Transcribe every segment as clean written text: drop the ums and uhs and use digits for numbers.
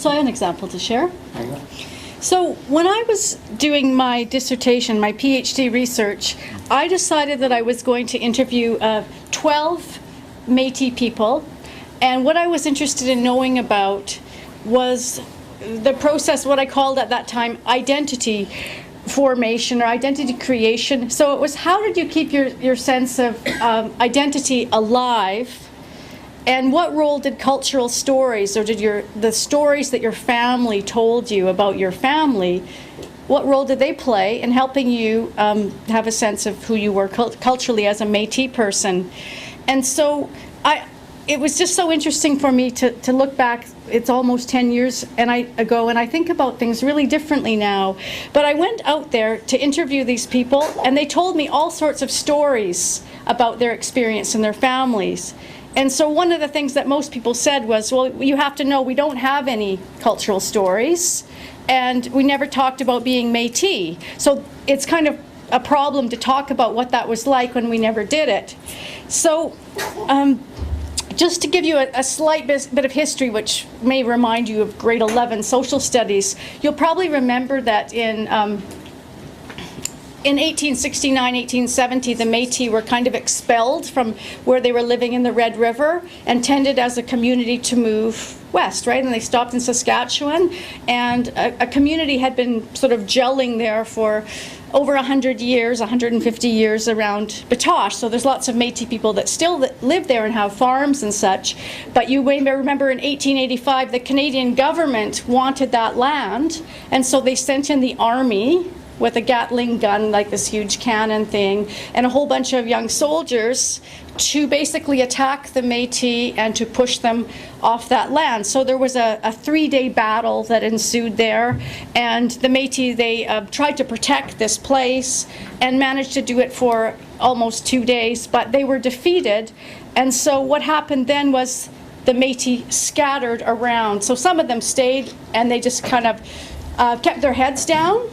So I have an example to share. So when I was doing my dissertation, my PhD research, I decided that I was going to interview 12 Métis people, and what I was interested in knowing about was the process, what I called at that time identity formation or identity creation. So it was, how did you keep your sense of identity alive? And what role did cultural stories, or did the stories that your family told you about your family, what role did they play in helping you have a sense of who you were culturally as a Métis person? And so it was just so interesting for me to look back. It's almost 10 years ago, and I think about things really differently now. But I went out there to interview these people, and they told me all sorts of stories about their experience and their families. And so one of the things that most people said was, well, you have to know we don't have any cultural stories, and we never talked about being Métis. So it's kind of a problem to talk about what that was like when we never did it. So just to give you a slight bit of history, which may remind you of grade 11 social studies, you'll probably remember that in 1869, 1870, the Métis were kind of expelled from where they were living in the Red River and tended as a community to move west, right? And they stopped in Saskatchewan, and a community had been sort of gelling there for over 100 years, 150 years around Batoche. So there's lots of Métis people that still live there and have farms and such. But you may remember in 1885, the Canadian government wanted that land, and so they sent in the army with a Gatling gun, like this huge cannon thing, and a whole bunch of young soldiers to basically attack the Métis and to push them off that land. So there was a 3-day battle that ensued there, and the Métis, they tried to protect this place and managed to do it for almost 2 days, but they were defeated. And so what happened then was the Métis scattered around. So some of them stayed, and they just kind of kept their heads down.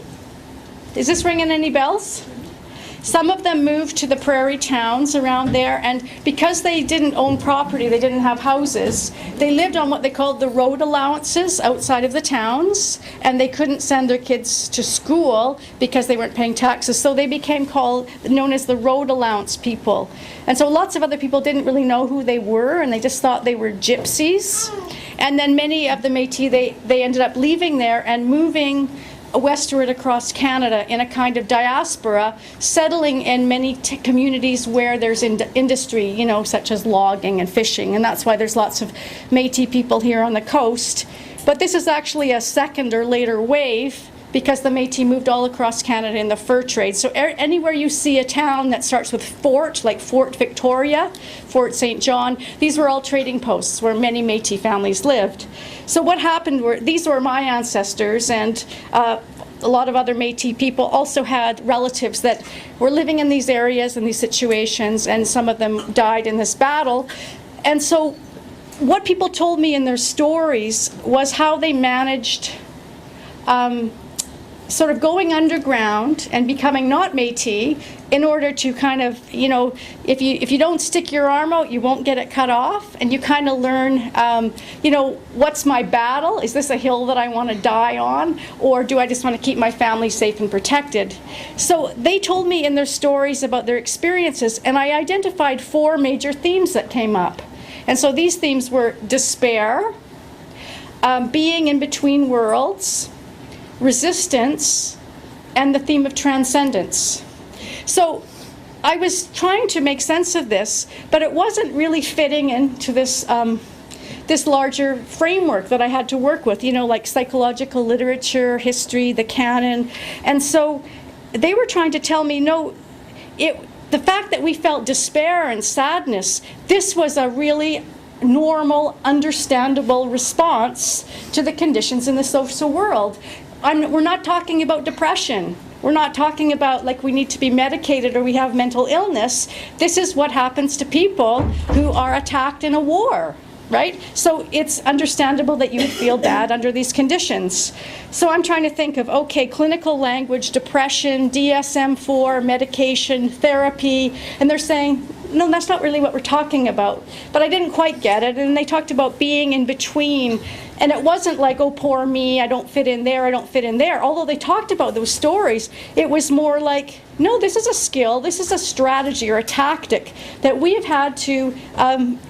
Is this ringing any bells? Some of them moved to the prairie towns around there, and because they didn't own property, they didn't have houses, they lived on what they called the road allowances outside of the towns, and they couldn't send their kids to school because they weren't paying taxes, so they became known as the road allowance people. And so lots of other people didn't really know who they were, and they just thought they were gypsies. And then many of the Métis, they ended up leaving there and moving westward across Canada in a kind of diaspora, settling in many communities where there's industry, you know, such as logging and fishing, and that's why there's lots of Métis people here on the coast. But this is actually a second or later wave, because the Métis moved all across Canada in the fur trade. So anywhere you see a town that starts with Fort, like Fort Victoria, Fort St. John, these were all trading posts where many Métis families lived. So what happened were, these were my ancestors, and a lot of other Métis people also had relatives that were living in these areas and these situations, and some of them died in this battle. And so what people told me in their stories was how they managed sort of going underground and becoming not Métis in order to kind of, you know, if you don't stick your arm out, you won't get it cut off, and you kind of learn, you know, what's my battle? Is this a hill that I want to die on, or do I just want to keep my family safe and protected? So they told me in their stories about their experiences, and I identified 4 major themes that came up. And so these themes were despair, being in between worlds, resistance, and the theme of transcendence. So I was trying to make sense of this, but it wasn't really fitting into this this larger framework that I had to work with, you know, like psychological literature, history, the canon. And so they were trying to tell me, no, the fact that we felt despair and sadness, this was a really normal, understandable response to the conditions in the social world. We're not talking about depression. We're not talking about like we need to be medicated or we have mental illness. This is what happens to people who are attacked in a war, right? So it's understandable that you would feel bad under these conditions. So I'm trying to think of, okay, clinical language, depression, DSM-4, medication, therapy, and they're saying, no, that's not really what we're talking about. But I didn't quite get it. And they talked about being in between. And it wasn't like, oh, poor me, I don't fit in there, I don't fit in there. Although they talked about those stories, it was more like, no, this is a skill, this is a strategy or a tactic that we have had to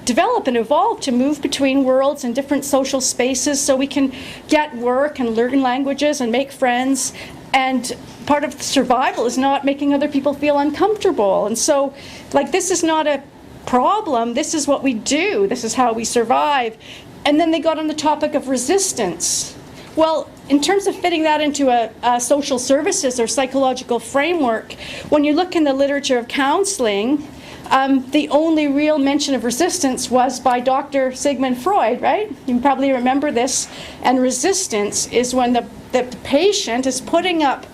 develop and evolve to move between worlds and different social spaces so we can get work and learn languages and make friends. And part of survival is not making other people feel uncomfortable. And so, like, this is not a problem, this is what we do, this is how we survive. And then they got on the topic of resistance. Well, in terms of fitting that into a social services or psychological framework, when you look in the literature of counseling, the only real mention of resistance was by Dr. Sigmund Freud, right? You probably remember this. And resistance is when the patient is putting up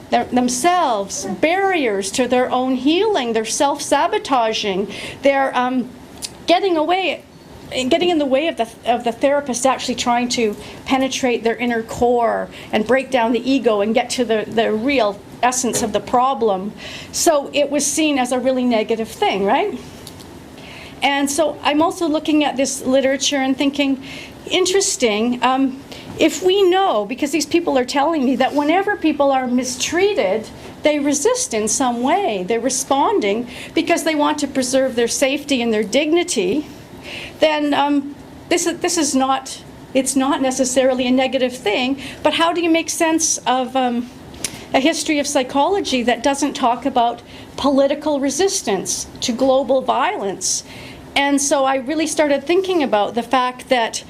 themselves barriers to their own healing. They're self-sabotaging. They're getting in the way of the therapist actually trying to penetrate their inner core and break down the ego and get to the real essence of the problem. So it was seen as a really negative thing, right? And so I'm also looking at this literature and thinking, interesting, if we know, because these people are telling me that whenever people are mistreated, they resist in some way. They're responding because they want to preserve their safety and their dignity. Then this is not, it's not necessarily a negative thing, but how do you make sense of a history of psychology that doesn't talk about political resistance to global violence? And so I really started thinking about the fact that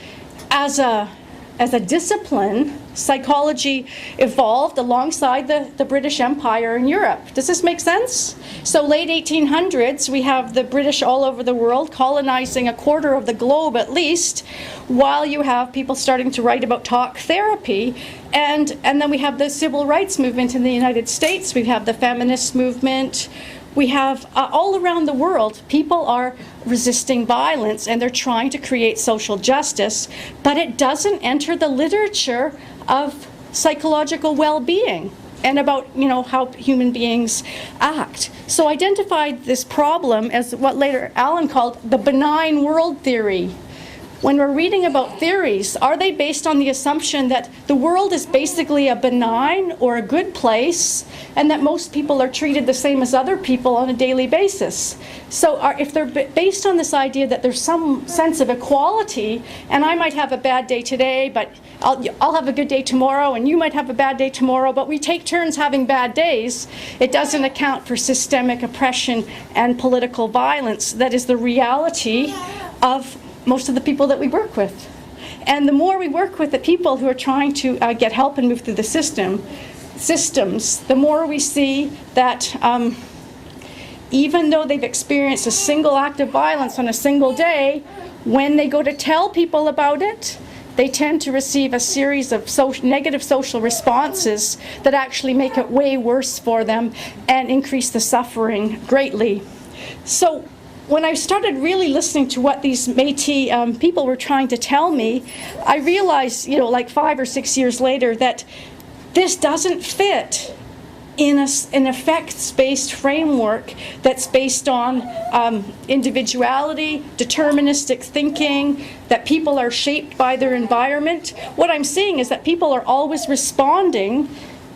as a discipline, psychology evolved alongside the British Empire in Europe. Does this make sense? So late 1800s, we have the British all over the world colonizing a quarter of the globe at least, while you have people starting to write about talk therapy. And then we have the civil rights movement in the United States. We have the feminist movement. We have all around the world, people are resisting violence and they're trying to create social justice, but it doesn't enter the literature of psychological well-being and about, you know, how human beings act. So I identified this problem as what later Allan called the benign world theory. When we're reading about theories, are they based on the assumption that the world is basically a benign or a good place and that most people are treated the same as other people on a daily basis? So if they're based on this idea that there's some sense of equality, and I might have a bad day today, but I'll have a good day tomorrow, and you might have a bad day tomorrow, but we take turns having bad days, it doesn't account for systemic oppression and political violence that is the reality of most of the people that we work with. And the more we work with the people who are trying to get help and move through the systems, the more we see that even though they've experienced a single act of violence on a single day, when they go to tell people about it, they tend to receive a series of negative social responses that actually make it way worse for them and increase the suffering greatly. So when I started really listening to what these Métis people were trying to tell me, I realized, you know, like 5 or 6 years later, that this doesn't fit in an effects-based framework that's based on individuality, deterministic thinking, that people are shaped by their environment. What I'm seeing is that people are always responding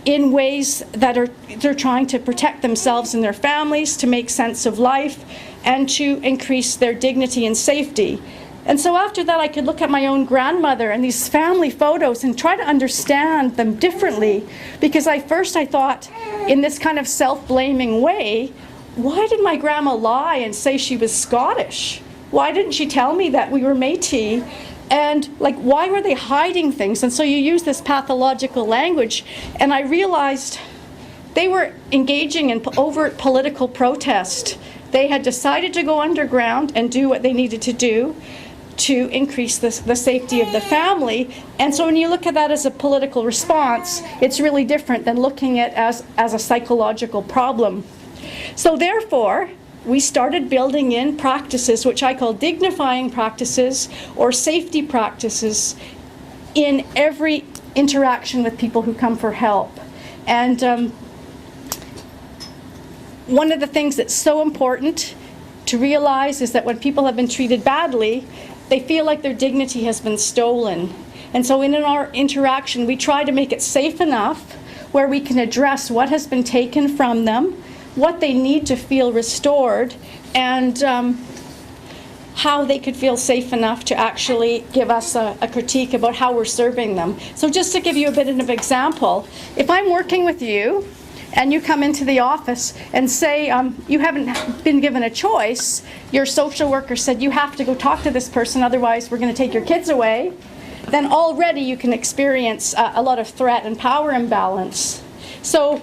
in ways that they're trying to protect themselves and their families, to make sense of life, and to increase their dignity and safety. And so after that, I could look at my own grandmother and these family photos and try to understand them differently, because I thought, in this kind of self-blaming way, why did my grandma lie and say she was Scottish? Why didn't she tell me that we were Métis? And like, why were they hiding things? And so you use this pathological language, and I realized they were engaging in overt political protest. They had decided to go underground and do what they needed to do to increase the safety of the family. And so when you look at that as a political response, it's really different than looking at it as a psychological problem. So therefore, we started building in practices which I call dignifying practices or safety practices in every interaction with people who come for help. And one of the things that's so important to realize is that when people have been treated badly, they feel like their dignity has been stolen. And so in our interaction, we try to make it safe enough where we can address what has been taken from them, what they need to feel restored, and how they could feel safe enough to actually give us a critique about how we're serving them. So just to give you a bit of an example, if I'm working with you and you come into the office and say you haven't been given a choice, your social worker said you have to go talk to this person, otherwise we're going to take your kids away, then already you can experience a lot of threat and power imbalance. So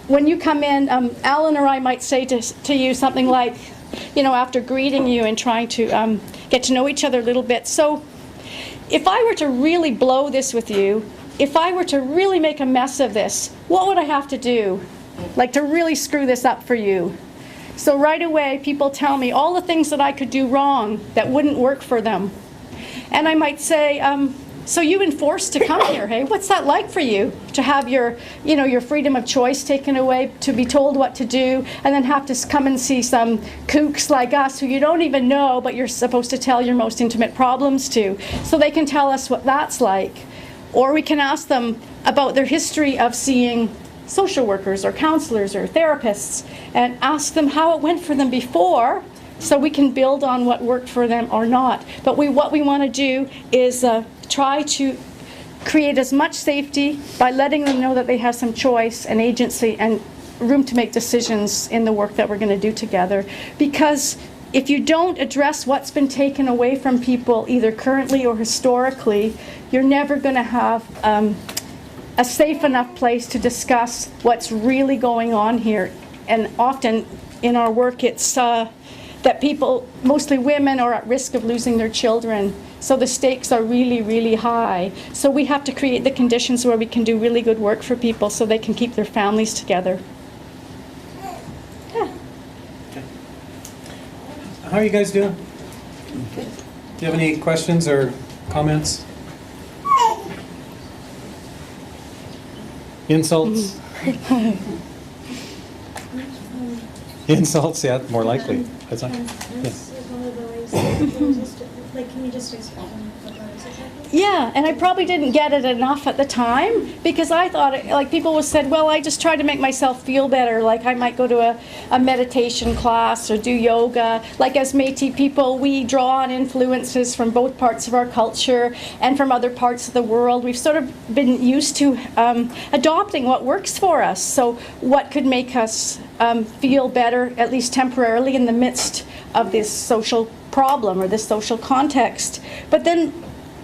when you come in, Allan or I might say to you something like, after greeting you and trying to get to know each other a little bit, so if I were to really blow this with you, if I were to really make a mess of this, what would I have to do? Like to really screw this up for you? So right away, people tell me all the things that I could do wrong that wouldn't work for them. And I might say, so you've been forced to come here, hey? What's that like for you? To have your freedom of choice taken away, to be told what to do, and then have to come and see some kooks like us who you don't even know, but you're supposed to tell your most intimate problems to. So they can tell us what that's like. Or we can ask them about their history of seeing social workers or counselors or therapists, and ask them how it went for them before, so we can build on what worked for them or not. But what we want to do is try to create as much safety by letting them know that they have some choice and agency and room to make decisions in the work that we're going to do together. Because if you don't address what's been taken away from people, either currently or historically, you're never going to have a safe enough place to discuss what's really going on here. And often in our work, it's that people, mostly women, are at risk of losing their children. So the stakes are really, really high. So we have to create the conditions where we can do really good work for people so they can keep their families together. Yeah. Okay. How are you guys doing? Good. Do you have any questions or comments? Insults? Insults, yeah, more likely. That's not, yes. Like, can you just explain what that is exactly? Yeah, and I probably didn't get it enough at the time, because I thought, like, people said, well, I just try to make myself feel better. Like, I might go to a meditation class or do yoga. Like, as Métis people, we draw on influences from both parts of our culture and from other parts of the world. We've sort of been used to adopting what works for us. So what could make us feel better, at least temporarily, in the midst of this social problem or this social context. But then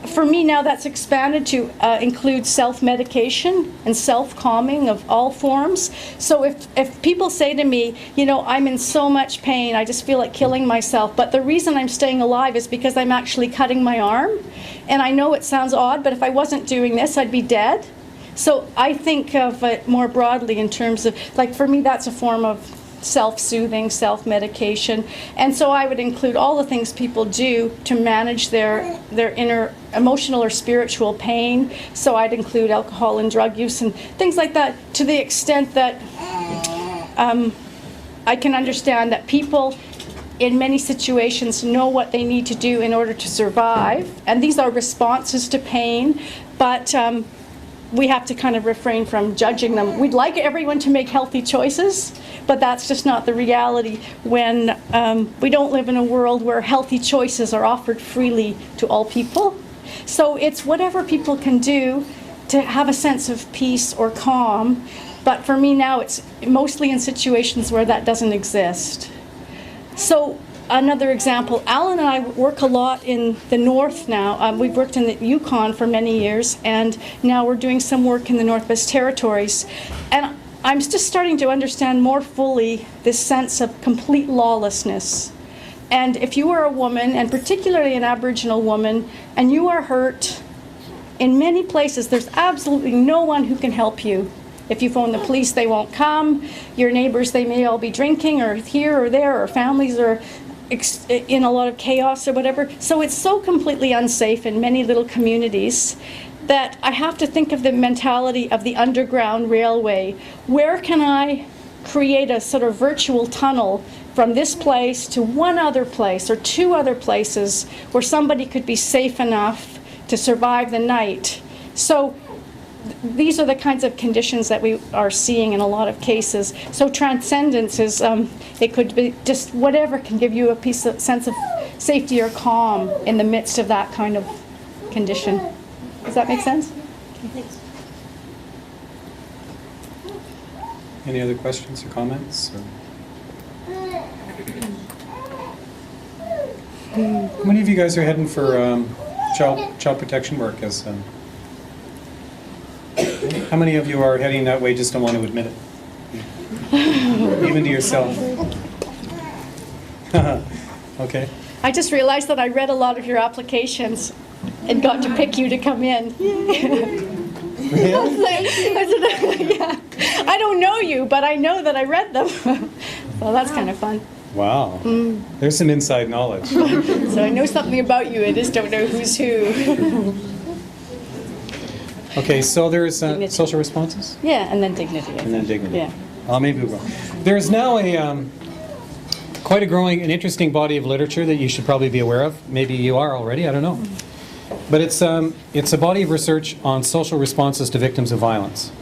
for me now, that's expanded to include self-medication and self-calming of all forms. So if people say to me, I'm in so much pain, I just feel like killing myself, but the reason I'm staying alive is because I'm actually cutting my arm, and I know it sounds odd, but if I wasn't doing this, I'd be dead. So I think of it more broadly in terms of, like, for me, that's a form of self-soothing, self-medication. And so I would include all the things people do to manage their inner emotional or spiritual pain. So I'd include alcohol and drug use and things like that, to the extent that I can understand that people in many situations know what they need to do in order to survive. And these are responses to pain, but we have to kind of refrain from judging them. We'd like everyone to make healthy choices, but that's just not the reality when we don't live in a world where healthy choices are offered freely to all people. So it's whatever people can do to have a sense of peace or calm, but for me now it's mostly in situations where that doesn't exist. So another example, Allan and I work a lot in the north now. We've worked in the Yukon for many years, and now we're doing some work in the Northwest Territories. And I'm just starting to understand more fully this sense of complete lawlessness. And if you are a woman, and particularly an Aboriginal woman, and you are hurt, in many places there's absolutely no one who can help you. If you phone the police, they won't come. Your neighbors, they may all be drinking or here or there, or families are in a lot of chaos or whatever. So it's so completely unsafe in many little communities that I have to think of the mentality of the Underground Railway. Where can I create a sort of virtual tunnel from this place to one other place or two other places where somebody could be safe enough to survive the night. So these are the kinds of conditions that we are seeing in a lot of cases. So transcendence is, it could be just whatever can give you a sense of safety or calm in the midst of that kind of condition. Does that make sense? Thanks. Any other questions or comments? Or? How many of you guys are heading for child protection work? How many of you are heading that way, just don't want to admit it? Even to yourself. Okay. I just realized that I read a lot of your applications and got to pick you to come in. Really? Yeah. I don't know you, but I know that I read them. So that's kind of fun. Wow. There's some inside knowledge. So I know something about you, I just don't know who's who. Okay, so there's Dignity. social responses? Yeah, and then dignity. And then dignity. Yeah. Maybe we will. There's now quite a growing and interesting body of literature that you should probably be aware of. Maybe you are already, I don't know. But it's a body of research on social responses to victims of violence.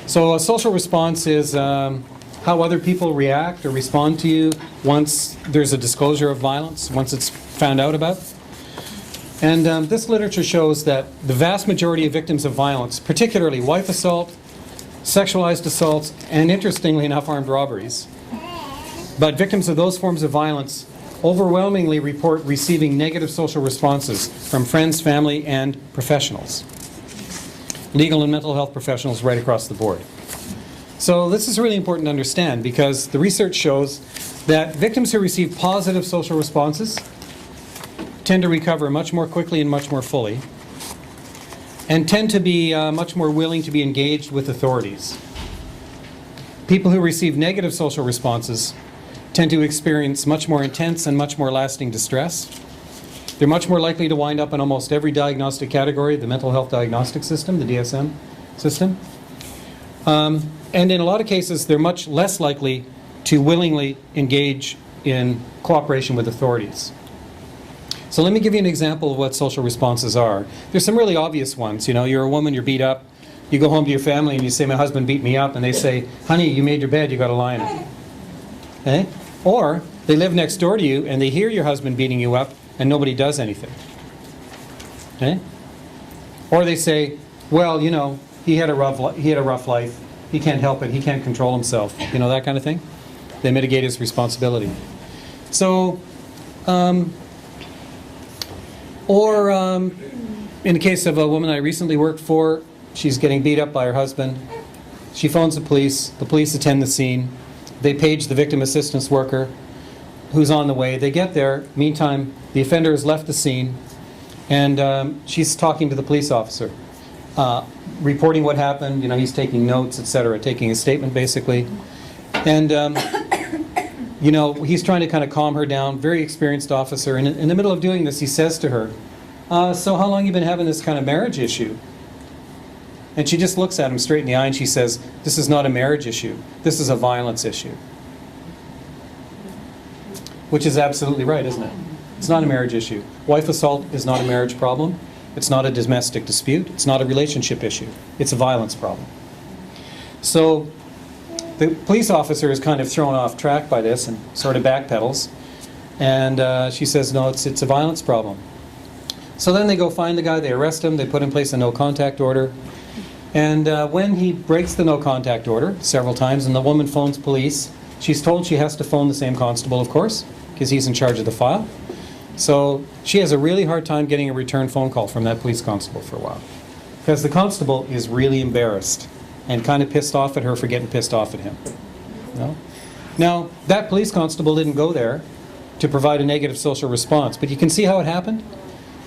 So a social response is how other people react or respond to you once there's a disclosure of violence, once it's found out about. And this literature shows that the vast majority of victims of violence, particularly wife assault, sexualized assaults, and interestingly enough, armed robberies, but victims of those forms of violence overwhelmingly report receiving negative social responses from friends, family, and professionals. Legal and mental health professionals right across the board. So this is really important to understand because the research shows that victims who receive positive social responses tend to recover much more quickly and much more fully, and tend to be much more willing to be engaged with authorities. People who receive negative social responses tend to experience much more intense and much more lasting distress. They're much more likely to wind up in almost every diagnostic category, the mental health diagnostic system, the DSM system. And in a lot of cases, they're much less likely to willingly engage in cooperation with authorities. So let me give you an example of what social responses are. There's some really obvious ones. You know, you're a woman, you're beat up, you go home to your family and you say, my husband beat me up, and they say, honey, you made your bed, you got to lie in it. Okay? Or they live next door to you and they hear your husband beating you up and nobody does anything. Okay? Or they say, well, you know, he had a rough life, he can't help it, he can't control himself, you know, that kind of thing. They mitigate his responsibility. So, in the case of a woman I recently worked for, she's getting beat up by her husband. She phones the police attend the scene. They page the victim assistance worker who's on the way. They get there. Meantime, the offender has left the scene, and she's talking to the police officer, reporting what happened. You know, he's taking notes, etc., taking a statement basically. And you know, he's trying to kind of calm her down, very experienced officer. And in the middle of doing this, he says to her, so how long have you been having this kind of marriage issue? And she just looks at him straight in the eye and she says, this is not a marriage issue. This is a violence issue. Which is absolutely right, isn't it? It's not a marriage issue. Wife assault is not a marriage problem. It's not a domestic dispute. It's not a relationship issue. It's a violence problem. So the police officer is kind of thrown off track by this and sort of backpedals. And she says, no, it's a violence problem. So then they go find the guy, they arrest him, they put in place a no-contact order. And when he breaks the no-contact order several times and the woman phones police, she's told she has to phone the same constable, of course, because he's in charge of the file. So she has a really hard time getting a return phone call from that police constable for a while. Because the constable is really embarrassed and kind of pissed off at her for getting pissed off at him. No? Now, that police constable didn't go there to provide a negative social response, but you can see how it happened?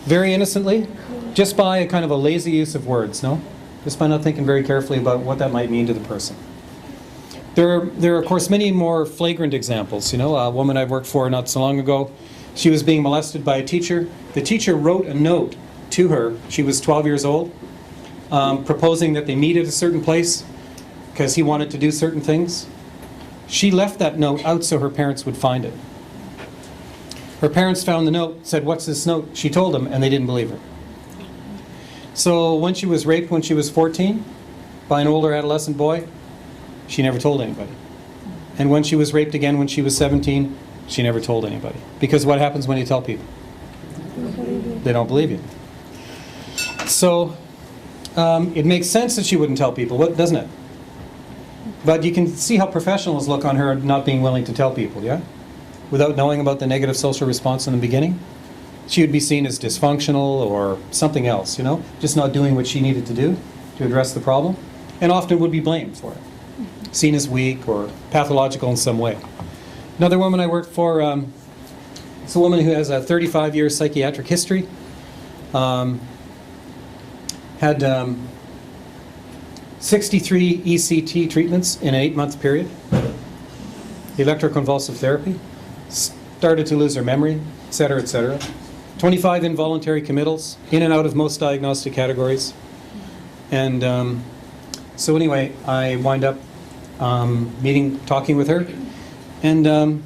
Very innocently, just by a kind of a lazy use of words, no? Just by not thinking very carefully about what that might mean to the person. There are, of course, many more flagrant examples. You know, a woman I worked for not so long ago, she was being molested by a teacher. The teacher wrote a note to her. She was 12 years old, proposing that they meet at a certain place because he wanted to do certain things. She left that note out so her parents would find it. Her parents found the note, said, "What's this note?" She told them, and they didn't believe her. So when she was raped when she was 14 by an older adolescent boy, she never told anybody. And when she was raped again when she was 17, she never told anybody. Because what happens when you tell people? They don't believe you. So it makes sense that she wouldn't tell people, doesn't it? But you can see how professionals look on her not being willing to tell people, yeah? Without knowing about the negative social response in the beginning. She would be seen as dysfunctional or something else, just not doing what she needed to do to address the problem, and often would be blamed for it. Seen as weak or pathological in some way. Another woman I worked for, it's a woman who has a 35-year psychiatric history. Had 63 ECT treatments in an 8-month period. Electroconvulsive therapy. Started to lose her memory, etc., etc. 25 involuntary committals, in and out of most diagnostic categories. And so anyway, I wind up talking with her. And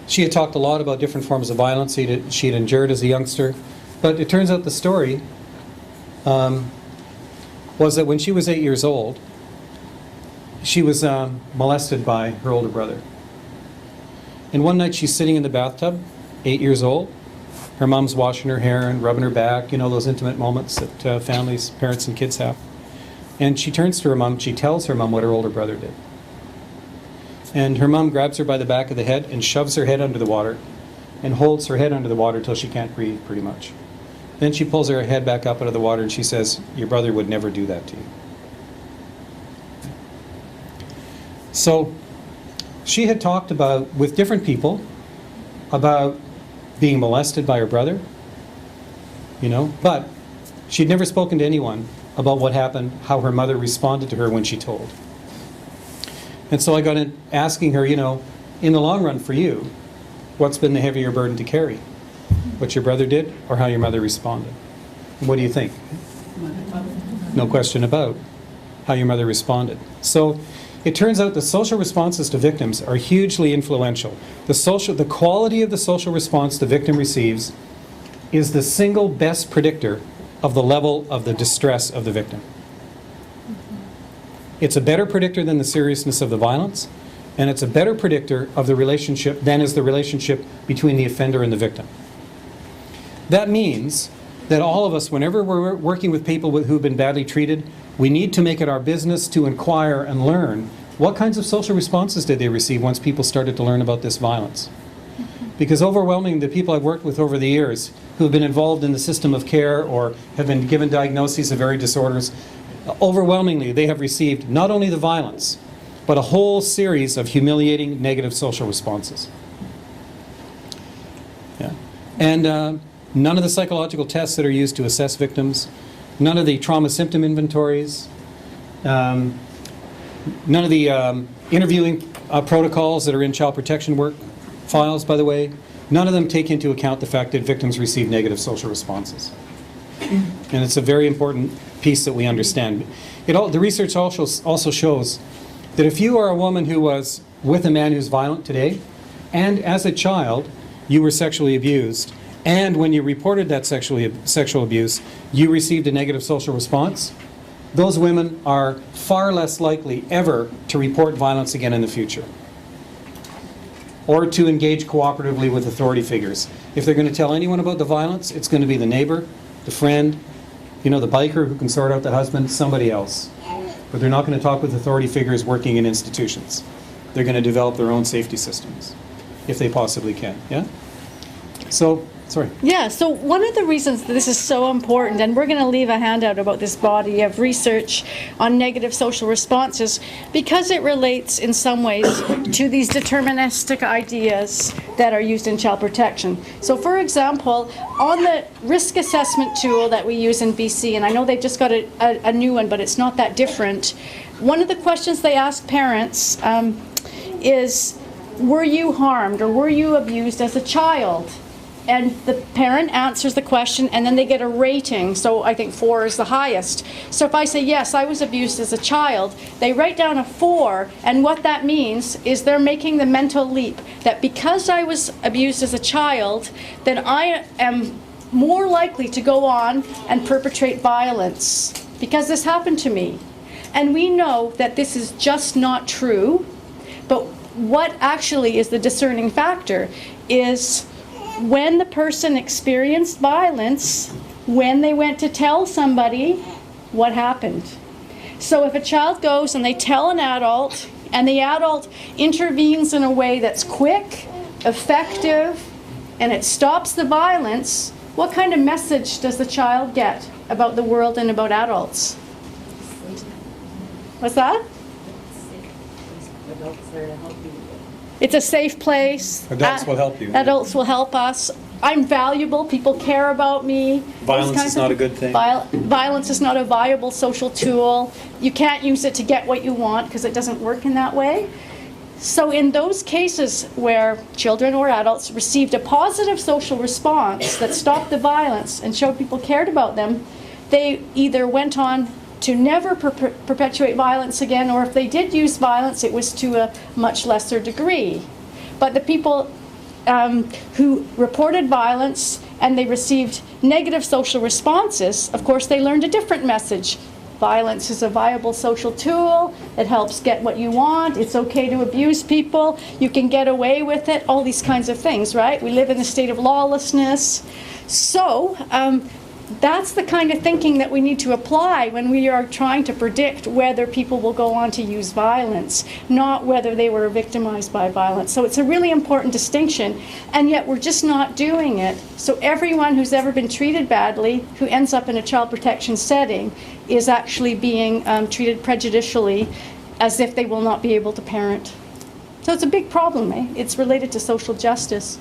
she had talked a lot about different forms of violence she had endured as a youngster. But it turns out the story was that when she was 8 years old, she was molested by her older brother. And one night she's sitting in the bathtub, 8 years old. Her mom's washing her hair and rubbing her back, those intimate moments that families, parents and kids have. And she turns to her mom, she tells her mom what her older brother did. And her mom grabs her by the back of the head and shoves her head under the water and holds her head under the water till she can't breathe, pretty much. Then she pulls her head back up out of the water and she says, "Your brother would never do that to you." So she had talked with different people about being molested by her brother, but she'd never spoken to anyone about what happened, how her mother responded to her when she told. And so I got in asking her, in the long run for you, what's been the heavier burden to carry? What your brother did or how your mother responded? What do you think? No question about how your mother responded. So it turns out the social responses to victims are hugely influential. The quality of the social response the victim receives is the single best predictor of the level of the distress of the victim. It's a better predictor than the seriousness of the violence, and it's a better predictor of the relationship than is the relationship between the offender and the victim. That means that all of us, whenever we're working with people who've been badly treated, we need to make it our business to inquire and learn what kinds of social responses did they receive once people started to learn about this violence. Because overwhelmingly, the people I've worked with over the years who have been involved in the system of care or have been given diagnoses of various disorders, overwhelmingly they have received not only the violence, but a whole series of humiliating negative social responses. Yeah. And none of the psychological tests that are used to assess victims, none of the trauma symptom inventories, none of the interviewing protocols that are in child protection work files, by the way, none of them take into account the fact that victims receive negative social responses. And it's a very important piece that we understand. The research also shows that if you are a woman who was with a man who's violent today, and as a child you were sexually abused, and when you reported that sexual abuse, you received a negative social response, those women are far less likely ever to report violence again in the future, or to engage cooperatively with authority figures. If they're going to tell anyone about the violence, it's going to be the neighbor, the friend, the biker who can sort out the husband, somebody else. But they're not going to talk with authority figures working in institutions. They're going to develop their own safety systems, if they possibly can, yeah? So, sorry. Yeah, so one of the reasons that this is so important, and we're going to leave a handout about this body of research on negative social responses, because it relates in some ways to these deterministic ideas that are used in child protection. So for example, on the risk assessment tool that we use in BC, and I know they've just got a new one, but it's not that different, one of the questions they ask parents is, were you harmed or were you abused as a child? and the parent answers the question, and then they get a rating. So I think 4 is the highest. So if I say, yes, I was abused as a child, they write down a 4, and what that means is they're making the mental leap that because I was abused as a child, then I am more likely to go on and perpetrate violence because this happened to me. And we know that this is just not true, but what actually is the discerning factor is when the person experienced violence, when they went to tell somebody, what happened. So if a child goes and they tell an adult, and the adult intervenes in a way that's quick, effective, and it stops the violence, what kind of message does the child get about the world and about adults? What's that? It's a safe place. Adults will help you. Adults will help us. I'm valuable. People care about me. Violence is not a good thing. Violence is not a viable social tool. You can't use it to get what you want because it doesn't work in that way. So in those cases where children or adults received a positive social response that stopped the violence and showed people cared about them, they either went on to never perpetuate violence again, or if they did use violence, it was to a much lesser degree. But the people who reported violence and they received negative social responses, of course they learned a different message. Violence is a viable social tool. It helps get what you want. It's okay to abuse people. You can get away with it. All these kinds of things, right? We live in a state of lawlessness. So that's the kind of thinking that we need to apply when we are trying to predict whether people will go on to use violence, not whether they were victimized by violence. So it's a really important distinction, and yet we're just not doing it. So everyone who's ever been treated badly, who ends up in a child protection setting, is actually being treated prejudicially as if they will not be able to parent. So it's a big problem, eh? It's related to social justice.